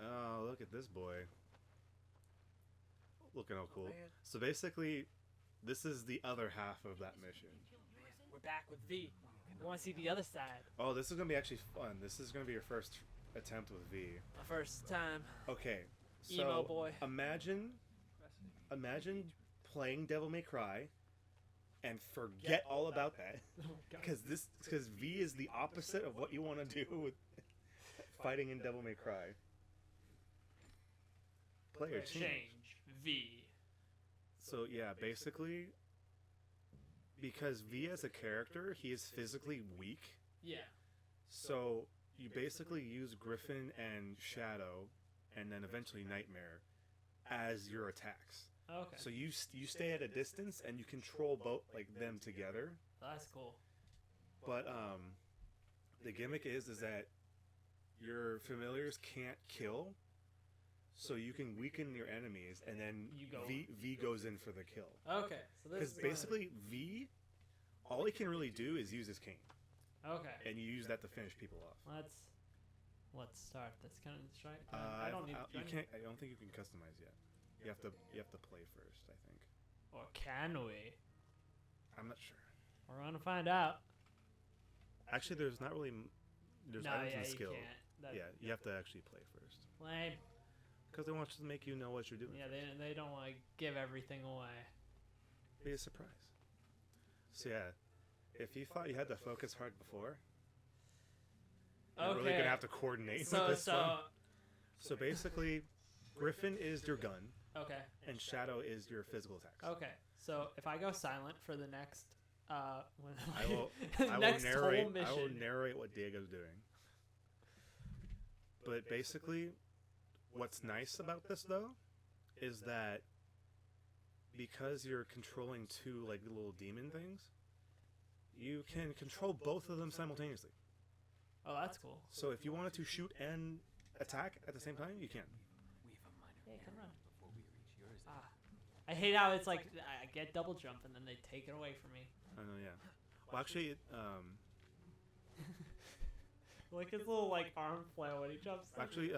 Oh, look at this boy. Looking all cool. Man. So basically, this is the other half of that mission. We're back with V. We want to see the other side. Oh, this is going to be actually fun. This is going to be your first attempt with V. My first time. Okay. So Emo boy. Imagine playing Devil May Cry and forget all about that. Because V is the opposite of what you want to do with fighting in Devil May Cry. Player change. V. So yeah, basically, because V as a character, he is physically weak. Yeah. So you basically use Griffin and Shadow, and then eventually Nightmare, as your attacks. Okay. So you stay at a distance and you control both like them together. That's cool. But the gimmick is that your familiars can't kill, so you can weaken your enemies, and then V goes in for the kill. Okay. So this Because basically V, all he can really do is use his cane. Okay. And you use that to finish people off. Let's start. That's kind of strike. I don't think you can customize yet. You have to play first, I think. Or can we? I'm not sure. We're gonna find out. Actually, there's not really. There's items and skill. You can't. Yeah, you have to actually play first. Lame. Because they want to make you know what you're doing. Yeah, they don't want to give everything away. Be a surprise. So yeah, if you thought you had to focus hard before, you're really gonna have to coordinate with this one. So basically, Griffin is your gun. Okay. And Shadow is your physical attacks. Okay. So if I go silent for the next, I will next narrate. whole mission. I will narrate what Diego's doing. But basically, what's nice about this though, is that because you're controlling two like little demon things, you can control both of them simultaneously. Oh, that's cool. So if you wanted to shoot and attack at the same time, you can. Hey, come on. I hate how it's like I get double jump and then they take it away from me. I know, yeah. Well, actually, Like his little like arm flail when he jumps. Actually,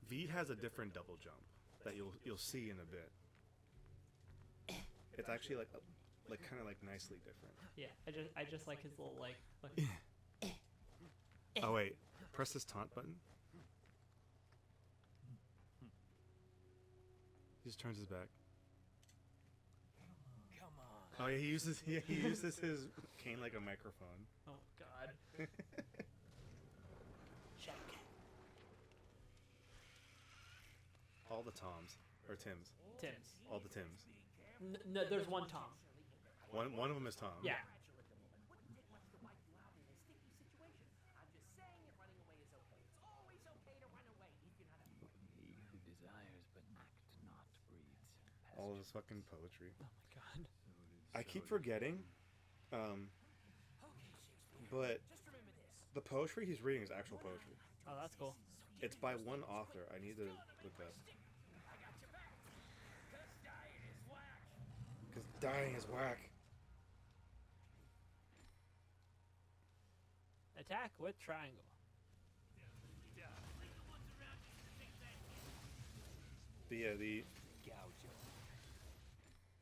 V has a different double jump that you'll see in a bit. It's actually like kind of like nicely different. Yeah, I just like his little like. Oh wait, press this taunt button. He just turns his back. Come on. Oh yeah, he uses his cane like a microphone. Oh God. Check. All the Toms or Tims. Tim's. All the Tims. No, there's one Tom. One of them is Tom. Yeah. All of his fucking poetry. Oh my God. I keep forgetting, but the poetry he's reading is actual poetry. Oh, that's cool. It's by one author. I need to look up. Because dying is whack. Attack with triangle.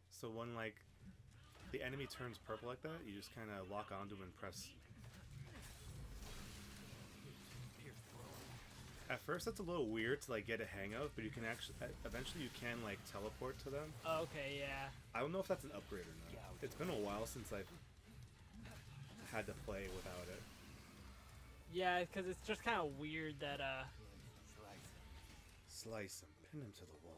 So when like the enemy turns purple like that, you just kind of lock onto him and press. At first, that's a little weird to like get a hang of, but you can actually eventually you can like teleport to them. Okay, yeah. I don't know if that's an upgrade or not. It's been a while since I've had to play without it. Yeah, because it's just kind of weird that Slice him, pin him to the wall.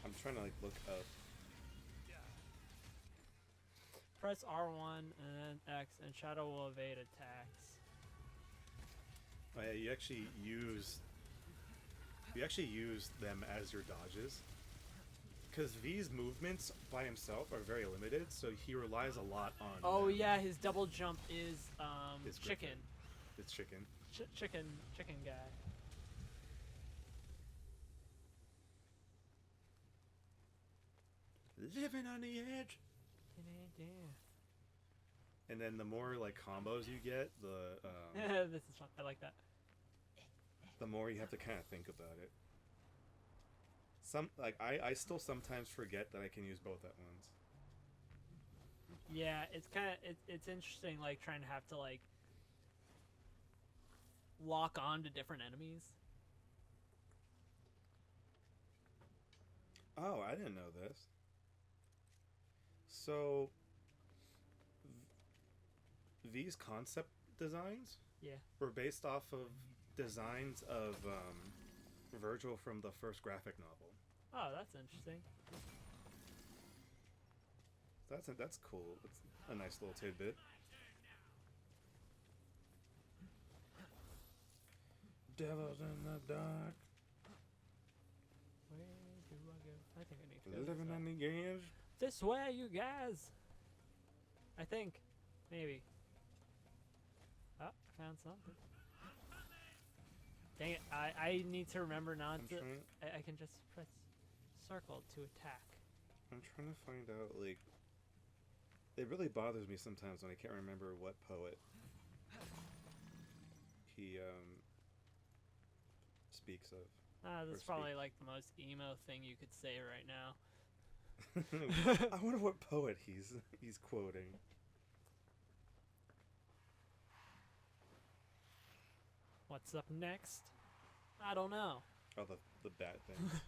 I'm trying to like look up. press R1 and then X, and Shadow will evade attacks. Oh yeah, you actually use them as your dodges. Because V's movements by himself are very limited, so he relies a lot on. Oh yeah, his double jump is chicken. It's chicken. Chicken guy. living on the edge. And then the more like combos you get, the this is fun. I like that. The more you have to kind of think about it. I still sometimes forget that I can use both at once. Yeah, it's interesting, like trying to have to like lock on to different enemies. Oh, I didn't know this. So these concept designs, were based off of designs of Virgil from the first graphic novel. Oh, that's interesting. That's cool. It's a nice little tidbit. Devils in the dark. Where do I go? I think I need to go Living on the edge. This way, you guys. I think, maybe. Oh, I found something. Dang it! I need to remember not to. I can just press circle to attack. I'm trying to find out, like, it really bothers me sometimes when I can't remember what poet he speaks of. That's probably like the most emo thing you could say right now. I wonder what poet he's quoting. What's up next? I don't know. Oh, the bat things.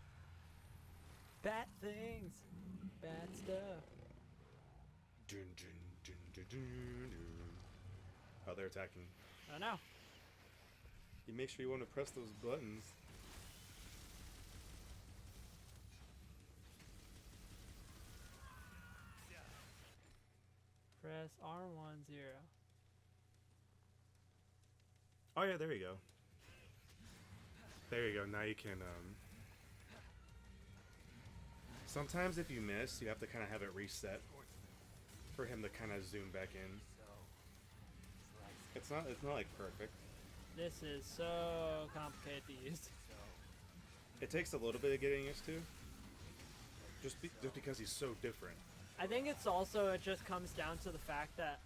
Bat things. Bad stuff. Dun, dun, dun, dun, dun, dun. Oh, they're attacking. I know. You make sure you want to press those buttons. Press R10. Oh yeah, there you go. There you go. Now you can. Sometimes if you miss, you have to kind of have it reset for him to kind of zoom back in. It's not like perfect. This is so complicated to use. It takes a little bit of getting used to. Just because he's so different. I think it just comes down to the fact that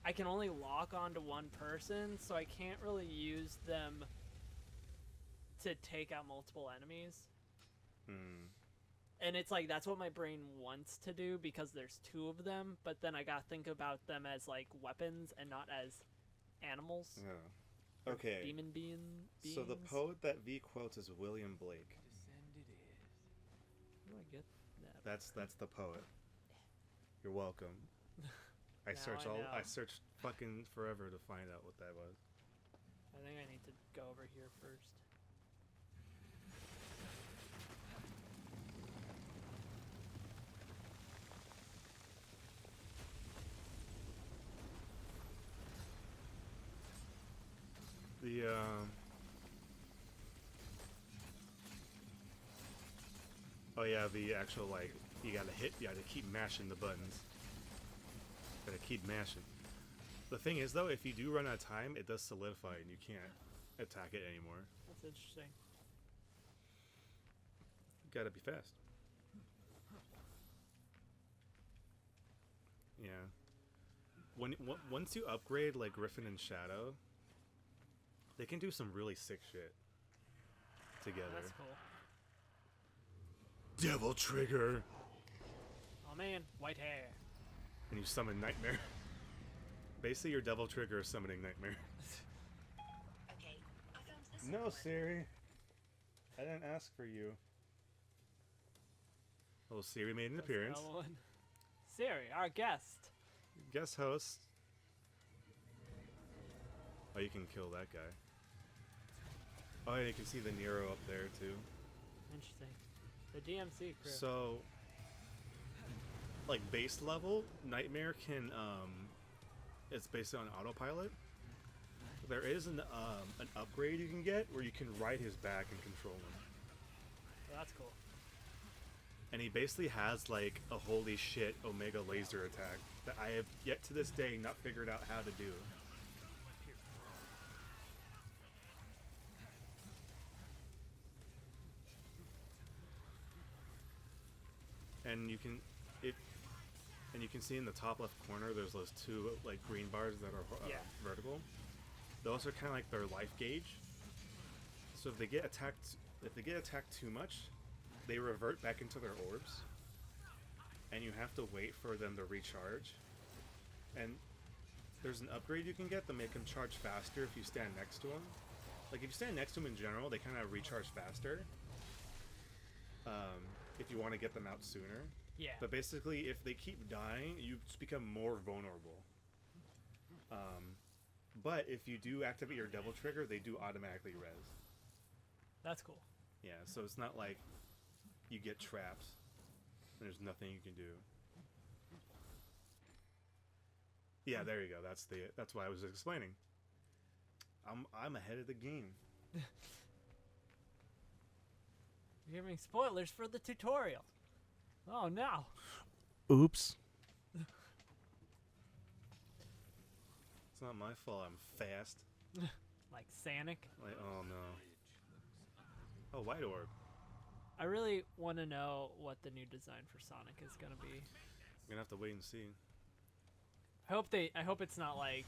I can only lock onto one person, so I can't really use them to take out multiple enemies. And it's like, that's what my brain wants to do because there's two of them, but then I gotta think about them as like weapons and not as animals. Yeah. Okay. Demon beings. So the poet that V quotes is William Blake. Where do I get that? That's the poet. You're welcome. I searched fucking forever to find out what that was. I think I need to go over here first. Oh yeah, the actual, like, you gotta keep mashing the buttons. Gotta keep mashing. The thing is, though, if you do run out of time, it does solidify and you can't attack it anymore. That's interesting. You gotta be fast. Yeah. Once you upgrade, like, Griffin and Shadow, they can do some really sick shit together. That's cool. Devil Trigger! Oh man, white hair. And you summon Nightmare. Basically, your Devil Trigger is summoning Nightmare. Okay, I found this No, one. Siri. I didn't ask for you. Well, Siri made an appearance. Siri, our guest. Guest host. Oh, you can kill that guy. Oh, and you can see the Nero up there, too. Interesting. The DMC crew. So, like, base level, Nightmare can, it's based on autopilot. There is an upgrade you can get where you can ride his back and control him. Oh, that's cool. And he basically has, like, a holy shit Omega laser attack that I have yet to this day not figured out how to do. And you can... if and you can see in the top left corner, there's those two like green bars that are Yeah. vertical. Those are kind of like their life gauge. So if they get attacked too much, they revert back into their orbs, and you have to wait for them to recharge. And there's an upgrade you can get to make them charge faster if you stand next to them. Like if you stand next to them in general, they kind of recharge faster. If you want to get them out sooner. Yeah. But basically, if they keep dying, you just become more vulnerable. But if you do activate your double trigger, they do automatically res. That's cool. Yeah, so it's not like you get trapped and there's nothing you can do. Yeah, there you go. That's what I was explaining. I'm ahead of the game. You're giving spoilers for the tutorial. Oh no. Oops. It's not my fault. I'm fast. Like Sonic. Like, oh no. Oh, White Orb. I really want to know what the new design for Sonic is gonna be. I'm gonna have to wait and see. I hope it's not like.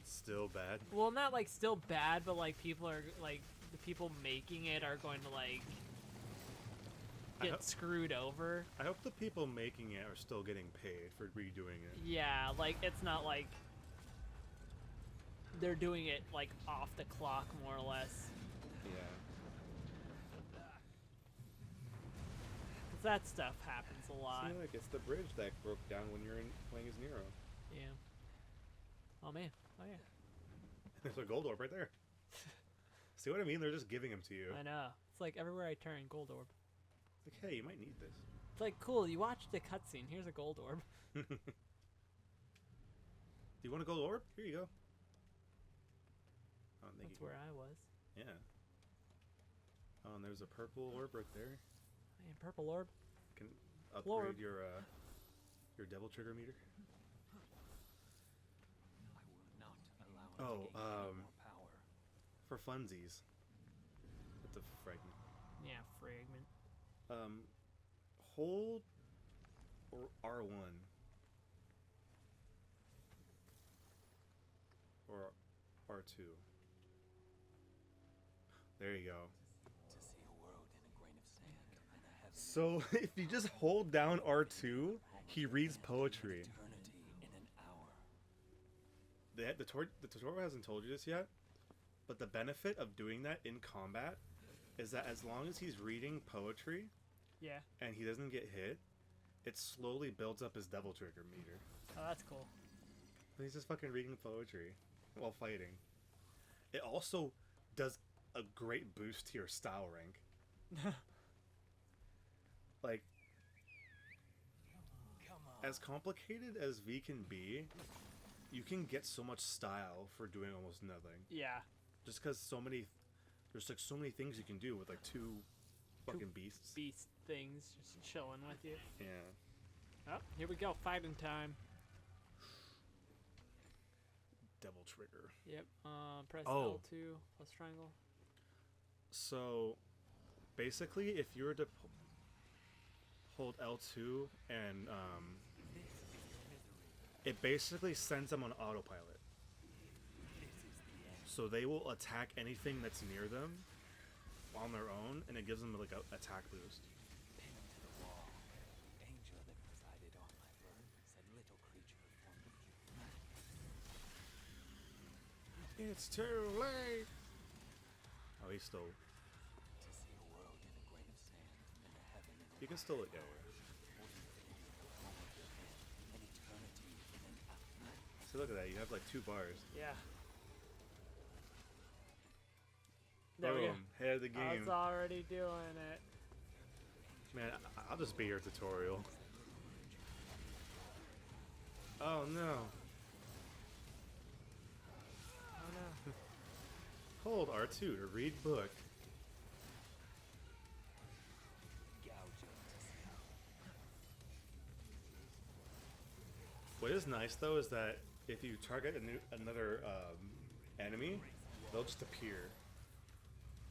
Still bad. Well, not like still bad, but like people are like the people making it are going to like get screwed over. I hope the people making it are still getting paid for redoing it. Yeah, like it's not like they're doing it like off the clock more or less. Yeah. 'Cause that stuff happens a lot. See, like, it's the bridge that broke down when you're playing as Nero. Yeah. Oh man. Oh yeah. There's a gold orb right there. See what I mean? They're just giving them to you. I know. It's like everywhere I turn, gold orb. It's like, hey, you might need this. It's like cool. You watched the cutscene. Here's a gold orb. Do you want a gold orb? Here you go. Oh, thank That's you. where I was. Yeah. Oh, and there's a purple orb right there. Hey, purple orb. Can upgrade Lord. your devil trigger meter. I will not allow him Oh, to gain any more power. For funsies. That's a fragment. Yeah, fragment. Hold or R1 or R2. There you go. To see a world in a grain of sand and a heaven So if you just hold down R2, he reads poetry. eternity in an hour. The tutorial hasn't told you this yet, but the benefit of doing that in combat is that as long as he's reading poetry Yeah. and he doesn't get hit, it slowly builds up his devil trigger meter. Oh, that's cool. And he's just fucking reading poetry while fighting. It also does a great boost to your style rank. Like, Come on. as complicated as V can be, you can get so much style for doing almost nothing. Yeah. Just because there's like so many things you can do with like two fucking beasts. Beast things just chilling with you. Yeah. Oh, here we go. Fighting time. Devil trigger. Yep. Press Oh. L2 plus triangle. So, basically, if you were to hold L2 and it basically sends them on autopilot. So they will attack anything that's near them on their own, and it gives them like a attack boost. Pinned to the wall. Angel that presided on my birth said little creature formed of you. It's too late. Oh, he's still. To see a world in a grain of sand and a heaven in a You can still. Yeah. an eternity in an hour. So look at that. You have like 2 bars. Yeah. There we go. Boom. Head of the I game. was already doing it. Man, I'll just be your tutorial. Oh no. Oh no. Hold R2 to read book. Gouge of to see. What is nice though is that if you target another enemy, they'll just appear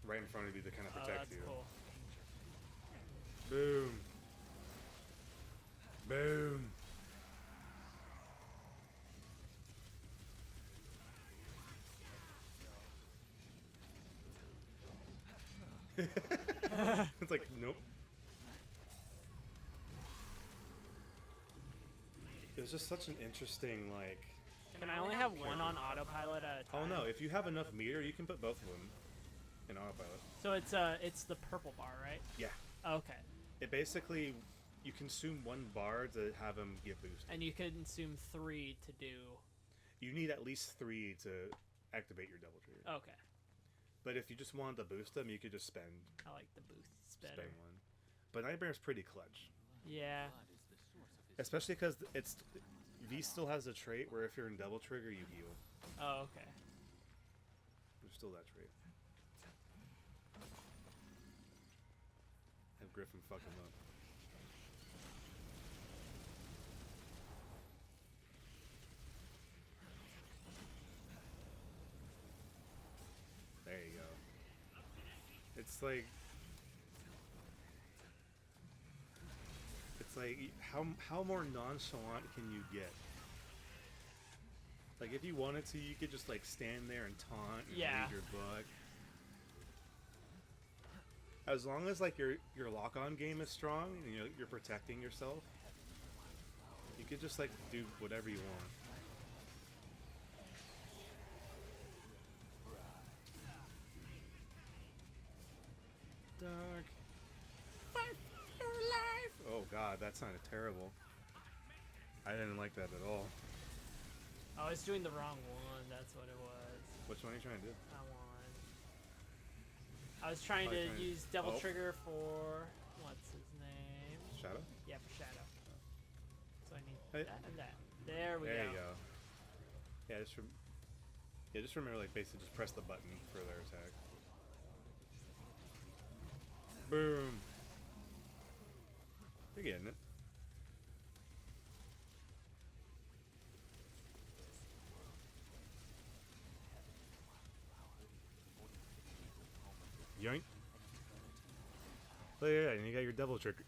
right in front of you to kind of Oh, protect that's you. cool. Boom. It's like, nope. It was just such an interesting, like... Can I only have one on autopilot at a Oh time? no, if you have enough meter, you can put both of them in autopilot. So it's the purple bar, right? Yeah. Okay. It basically, you consume 1 bar to have them get boosted. And you can consume 3 to do... You need at least 3 to activate your double trigger. Okay. But if you just wanted to boost them, you could just spend I like the boosts better. spend 1. But Nightmare's pretty clutch. Yeah. Blood is the source of his Especially because it's... V still has a trait where if you're in double trigger, you heal. Oh, okay. There's still that trait. Have Griffin fuck him up. There you go. It's like... It's like, how more nonchalant can you get? Like, if you wanted to, you could just, like, stand there and taunt and Yeah. read your book. As long as, like, your lock-on game is strong, and, you know, you're protecting yourself, you could just, like, do whatever you want. Dark. Fight for your life! Oh god, that sounded terrible. I didn't like that at all. I was doing the wrong one. That's what it was. Which one are you trying to do? That one. I was trying Oh, to you're trying to- use double oh. trigger for... What's his name? Shadow? Yeah, for Shadow. So I need Hey. that and that. There we There go. you go. Yeah, just remember, like, basically just press the button for their attack. Boom. You're getting it. Yoink. Oh yeah, and you got your double trigger,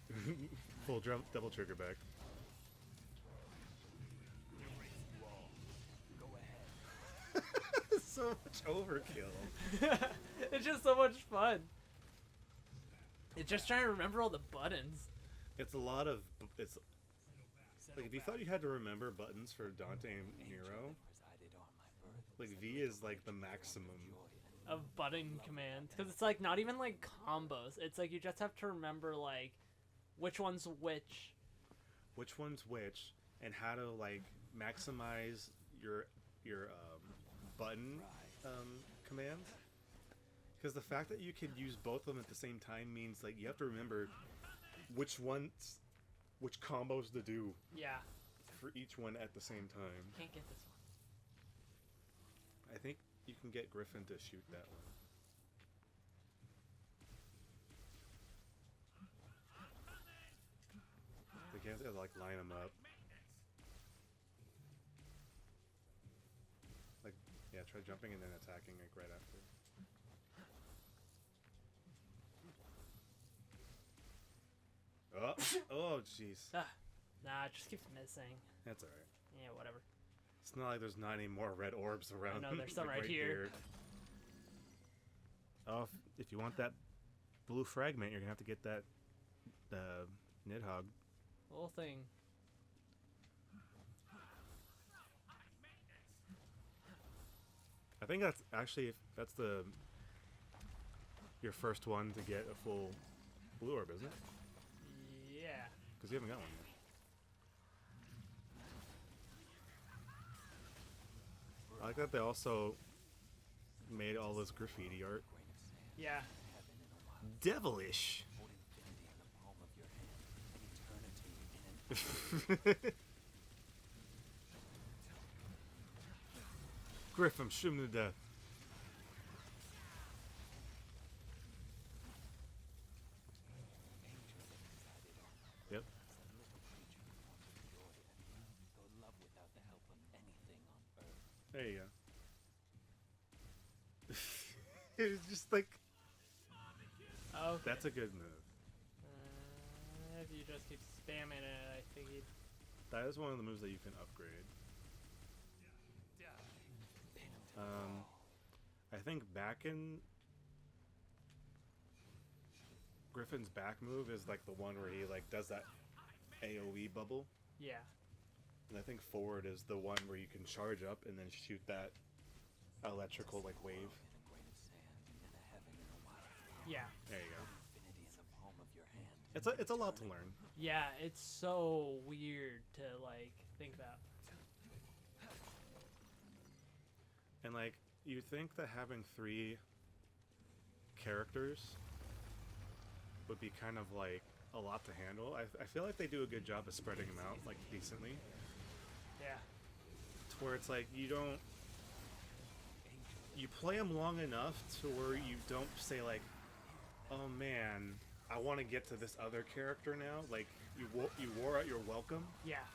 full double trigger back. So much overkill. It's just so much fun. It's just trying to remember all the buttons. It's a lot of. It's like if you thought you had to remember buttons for Dante and Nero, presided on my birth. like V is like the maximum. Of button commands, because it's like not even like combos. It's like you just have to remember like which one's which. Which one's which, and how to like maximize your button commands. Because the fact that you can use both of them at the same time means like you have to remember which combos to do Yeah. for each one at the same time. Can't get this one. I think you can get Griffin to shoot that one. Like you have to like line them up. Like yeah, try jumping and then attacking like right after. Oh, oh, jeez. Nah, it just keeps missing. That's alright. Yeah, whatever. It's not like there's not any more red orbs around. know, there's some like, right here. Oh, if you want that blue fragment, you're gonna have to get that Nidhogg. Little thing. I think that's actually that's your first one to get a full blue orb, isn't it? Yeah. Because you haven't got one yet. I like that they also made all this graffiti art. Yeah. Devilish. Holding infinity in the palm of your hand, and eternity in an Griffin, shoot him to death. Yep. though love without the help of anything on earth. There you go. It was just like Okay. that's a good move. If you just keep spamming it, I figured. That is one of the moves that you can upgrade. I think back in Griffin's back move is like the one where he like does that AoE bubble, Yeah. and I think forward is the one where you can charge up and then shoot that electrical like wave. In a grain of sand and a heaven in a wild flower. Yeah. There you go. Infinity in the palm of your hand. It's a lot to learn. Yeah, it's so weird to like think about. And like you think that having 3 characters would be kind of like a lot to handle. I feel like they do a good job of spreading them out like decently. Yeah. To where it's like you play them long enough to where you don't say like, oh man, I want to get to this other character now. Like you wore out your welcome. Yeah.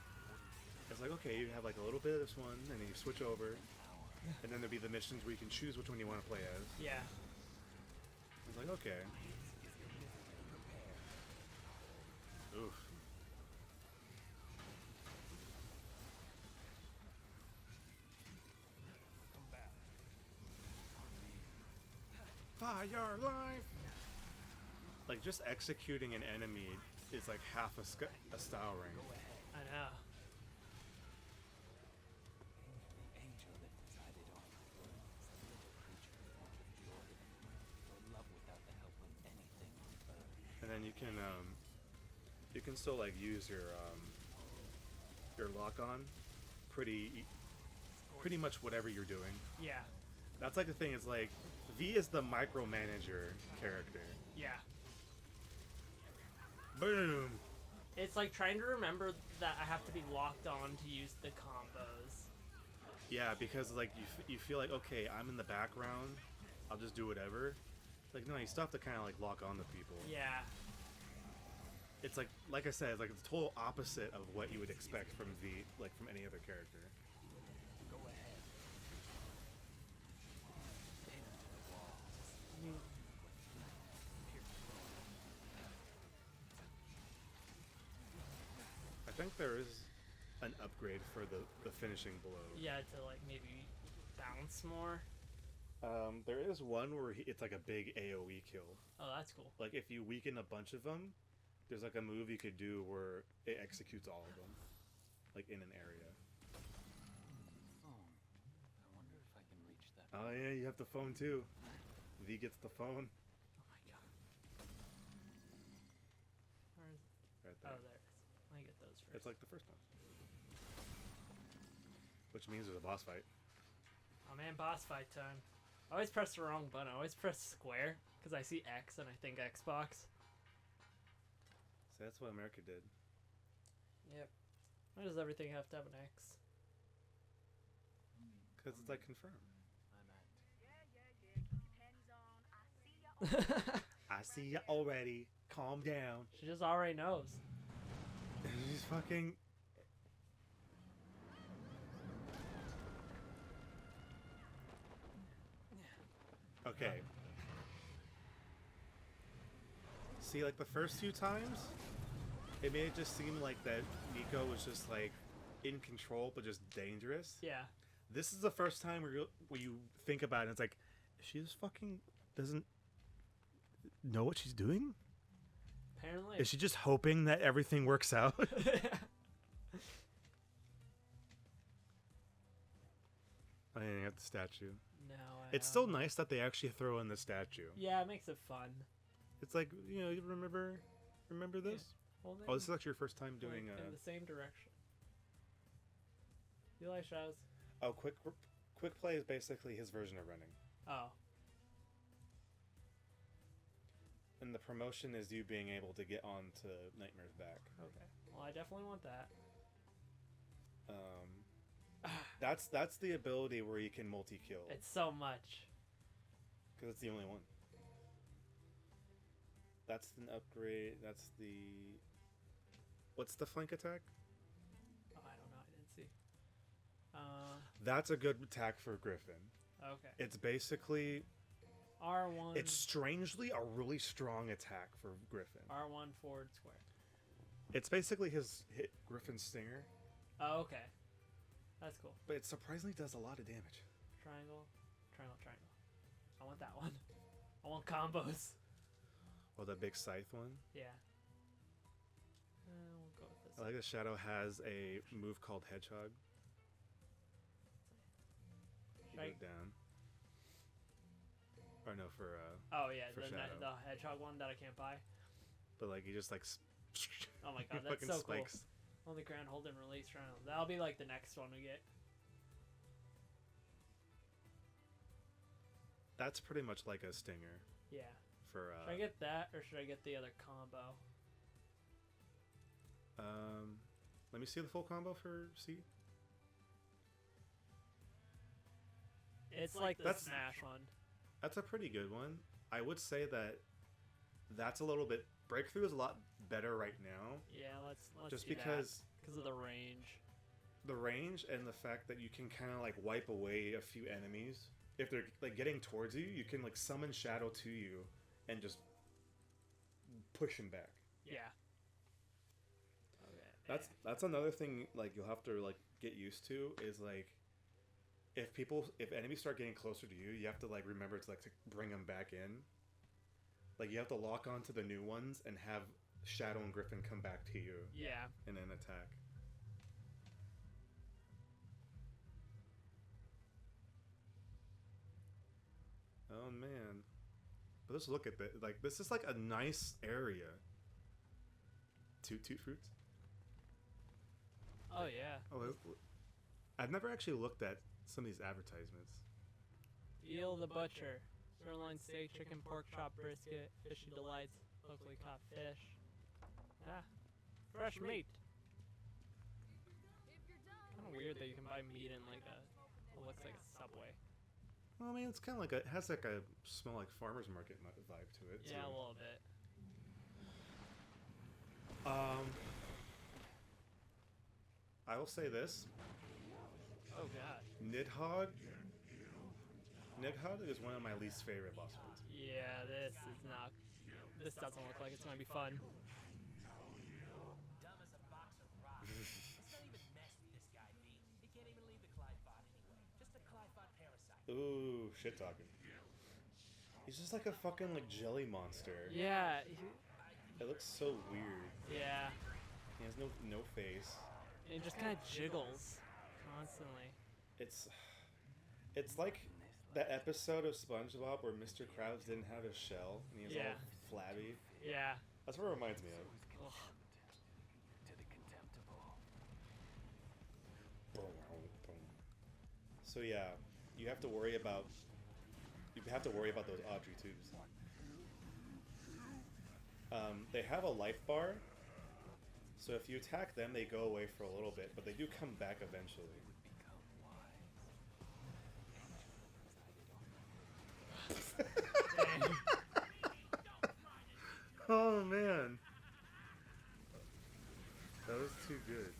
It's like, okay, you have like a little bit of this one, and then you switch over, and then there'll be the missions where you can choose which one you want to play as. Yeah. It's like, okay. Oof. Fire life. Like just executing an enemy is like half a style rank. I know. The angel that resided on my throne was a little creature born of the ordinary, for love without the help of anything on earth. And then you can still like use your lock on pretty much whatever you're doing. Yeah. That's like the thing, is like V is the micromanager character. Yeah. Boom. It's like trying to remember that I have to be locked on to use the combos. Yeah, because like you feel like, okay, I'm in the background, I'll just do whatever. Like no, you still have to kind of like lock on to people. Yeah. It's like I said, it's like the total opposite of what you would expect from V, like from any other character. Go ahead. Into the walls. I think there is an upgrade for the finishing blow. Yeah, to like maybe bounce more. There is one where it's like a big AoE kill. Oh, that's cool. Like if you weaken a bunch of them, there's like a move you could do where it executes all of them, like in an area. Phone. I wonder if I can reach that. Oh yeah, you have the phone too. V gets the phone. Oh my god. Where is it? Right there. Oh, there it is. Let me get those first. It's like the first one. Which means there's a boss fight. Oh man, boss fight time. I always press the wrong button. I always press square because I see X and I think Xbox. So that's what America did. Yep. Why does everything have to have an X? Because it's like confirmed. I'm at. I see ya already. Calm down. She just already knows. He's fucking. Okay. See, like the first few times, it made it just seem like that Nico was just like in control, but just dangerous. Yeah. This is the first time where you think about it, and it's like, she just fucking doesn't know what she's doing? Apparently. Is she just hoping that everything works out? I didn't have the statue. No. It's still nice that they actually throw in the statue. Yeah, it makes it fun. It's like, you know, you remember this? Hold it Oh, this is actually your first time doing in the same direction. You like shows? Oh, quick play is basically his version of running. Oh. And the promotion is you being able to get onto Nightmare's back. Okay. Well, I definitely want that. That's the ability where you can multi-kill. It's so much. Because it's the only one. That's an upgrade. That's the... What's the flank attack? Oh, I don't know. I didn't see. That's a good attack for Griffin. Okay. It's basically... R1. It's strangely a really strong attack for Griffin. R1 forward square. It's basically his hit Griffin's stinger. Oh, okay. That's cool. But it surprisingly does a lot of damage. Triangle. Triangle, triangle. I want that one. I want combos. Well, the big scythe one. Yeah. We'll go with this. I like that Shadow has a move called Hedgehog. You Right. go down. Or no, for Oh yeah, for the Shadow. hedgehog one that I can't buy. but like he just like Oh my god, that's fucking so spikes. cool. Only grand hold and release round. That'll be like the next one we get. That's pretty much like a stinger Yeah. for Should I get that or should I get the other combo? let me see the full combo for C. It's like the That's- Smash one. That's a pretty good one. I would say that that's a little bit breakthrough is a lot better right now Yeah, let's just do because of the range. the range and the fact that you can kind of like wipe away a few enemies if they're like getting towards you. You can like summon Shadow to you and just push him back. Yeah. Okay. That's another thing like you'll have to like get used to is like if enemies start getting closer to you, you have to like remember to bring them back in. Like you have to lock onto the new ones and have Shadow and Griffin come back to you Yeah. and then attack. Oh man. But let's look at this. Like this is like a nice area. Toot fruits. Oh yeah. Oh, I've never actually looked at some of these advertisements. Eel the Butcher. Sirloin steak, chicken, pork chop, brisket, fishy delights, locally caught fish. Ah, fresh meat. Kind of weird that you can buy meat in like what looks like a Subway. Well, I mean, it's kind of like it has like a small like farmer's market vibe to it. Yeah, too. a little bit. I will say this. Oh god. Nidhogg is one of my least favorite boss fights. Yeah, this is not. This doesn't look like it's gonna be fun. Dumb as a box of rocks. Let's not even mess with this guy, B. He can't even leave the Clyphod anyway. Just a Clyphod parasite. Ooh, shit talking. He's just like a fucking like jelly monster. Yeah. It looks so weird. Yeah. He has no face. It just kind of jiggles constantly. It's like that episode of SpongeBob where Mr. Krabs didn't have his shell and he was Yeah. all flabby. Yeah. That's what it reminds me of. Ugh. To the contemptible. So yeah, you have to worry about those Audrey tubes. They have a life bar, so if you attack them, they go away for a little bit, but they do come back eventually. Oh man, that was too good.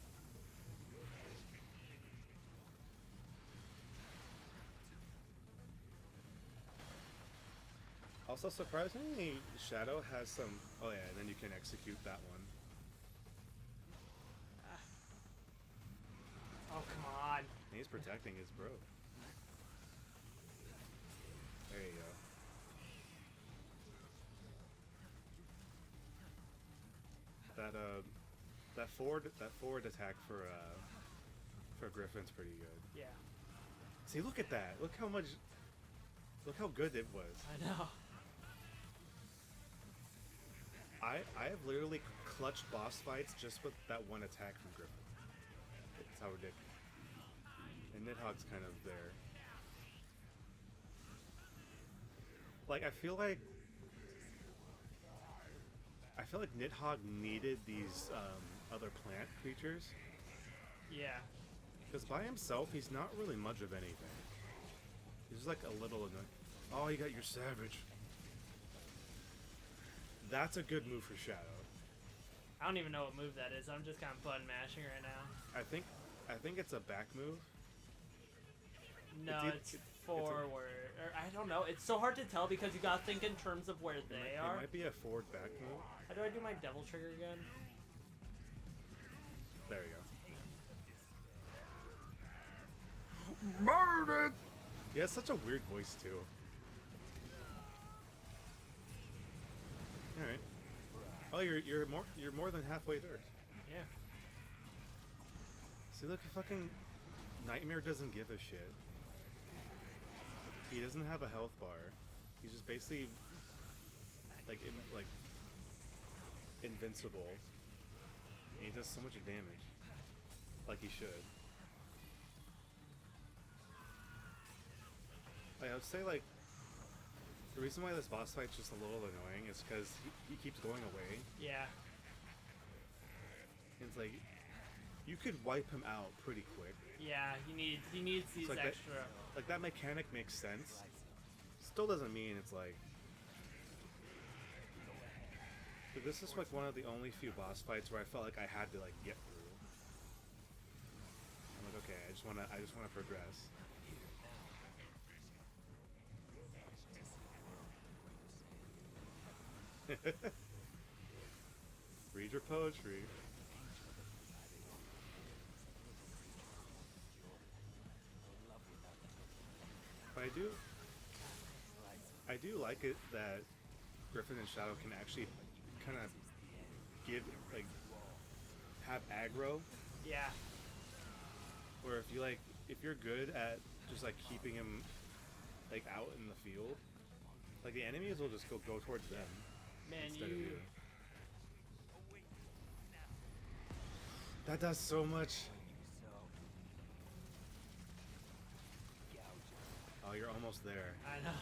Also, surprisingly, Shadow has some. Oh yeah, and then you can execute that one. Oh come on. And he's protecting his bro. There you go. That forward attack for Griffin's pretty good. Yeah. See, look at that. Look how good it was. I know. I have literally clutched boss fights just with that one attack from Griffin. It's how ridiculous. And Nidhogg's kind of there. Like I feel like Nidhogg needed these other plant creatures Yeah. because by himself he's not really much of anything. He's like a little annoying. Oh, you got your savage. That's a good move for Shadow. I don't even know what move that is. I'm just kind of button mashing right now. I think it's a back move. No, It's it's, a- forward. Or I don't know. It's so hard to tell because you gotta think in terms of where they It are. might be a forward back move. How do I do my devil trigger again? There you go. Murdered! He has such a weird voice too. Alright. you're more than halfway there. Yeah. See, look, fucking Nightmare doesn't give a shit. He doesn't have a health bar. He's just basically like invincible. And he does so much damage, like he should. Like, I would say like the reason why this boss fight's just a little annoying is because he keeps going away. Yeah. And it's like you could wipe him out pretty quick. Yeah, he needs these like extra. That mechanic makes sense. Still doesn't mean it's like. But this is like one of the only few boss fights where I felt like I had to like get through. I'm like, okay, I just wanna progress. Read your poetry. But I do like it that Griffin and Shadow can actually kind of have aggro. Yeah. Where if you're good at just like keeping him like out in the field, like the enemies will just go towards them. Man, instead of you. That does so much. Oh, you're almost there. I know.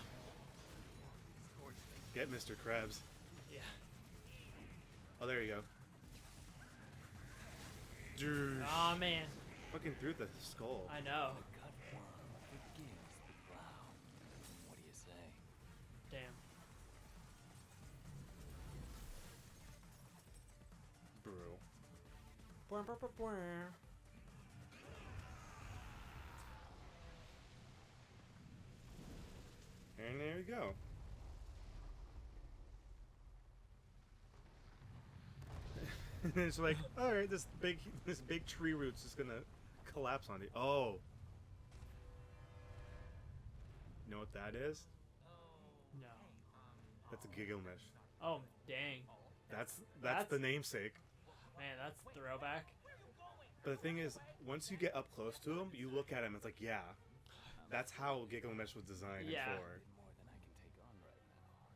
Get Mr. Krabs. Yeah. Oh, there you go. Dude. Oh man. Fucking through the skull. I know. Cut worm begins the plow. What do you say? Damn. Bro. Bwah, bwah, bwah, bwah. And there you go. It's like, all right, this big tree root's just gonna collapse on you. Oh, you know what that is? No. That's a Gilgamesh. Oh dang. That's the namesake. Man, that's throwback. But the thing is, once you get up close to him, you look at him. It's like, yeah, that's how Gilgamesh was designed Yeah. for. More than I can take on right now.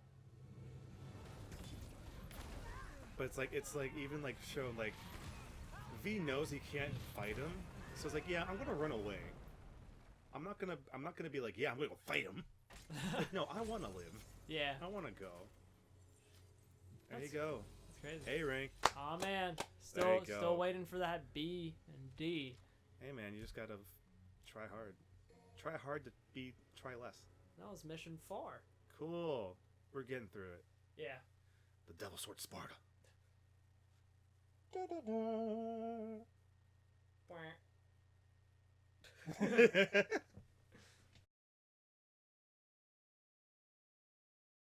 But it's like even like shown like V knows he can't fight him, so it's like, yeah, I'm gonna run away. I'm not gonna be like, yeah, I'm gonna go fight him. Like, no, I want to live. Yeah. I want to go. There you That's- go. That's crazy. A rank. Oh man. There you Still go. waiting for that B and D. Hey man, you just gotta try hard. Try hard to try less. That was mission 4. Cool. We're getting through it. Yeah. The Devil Sword Sparta. Bwah.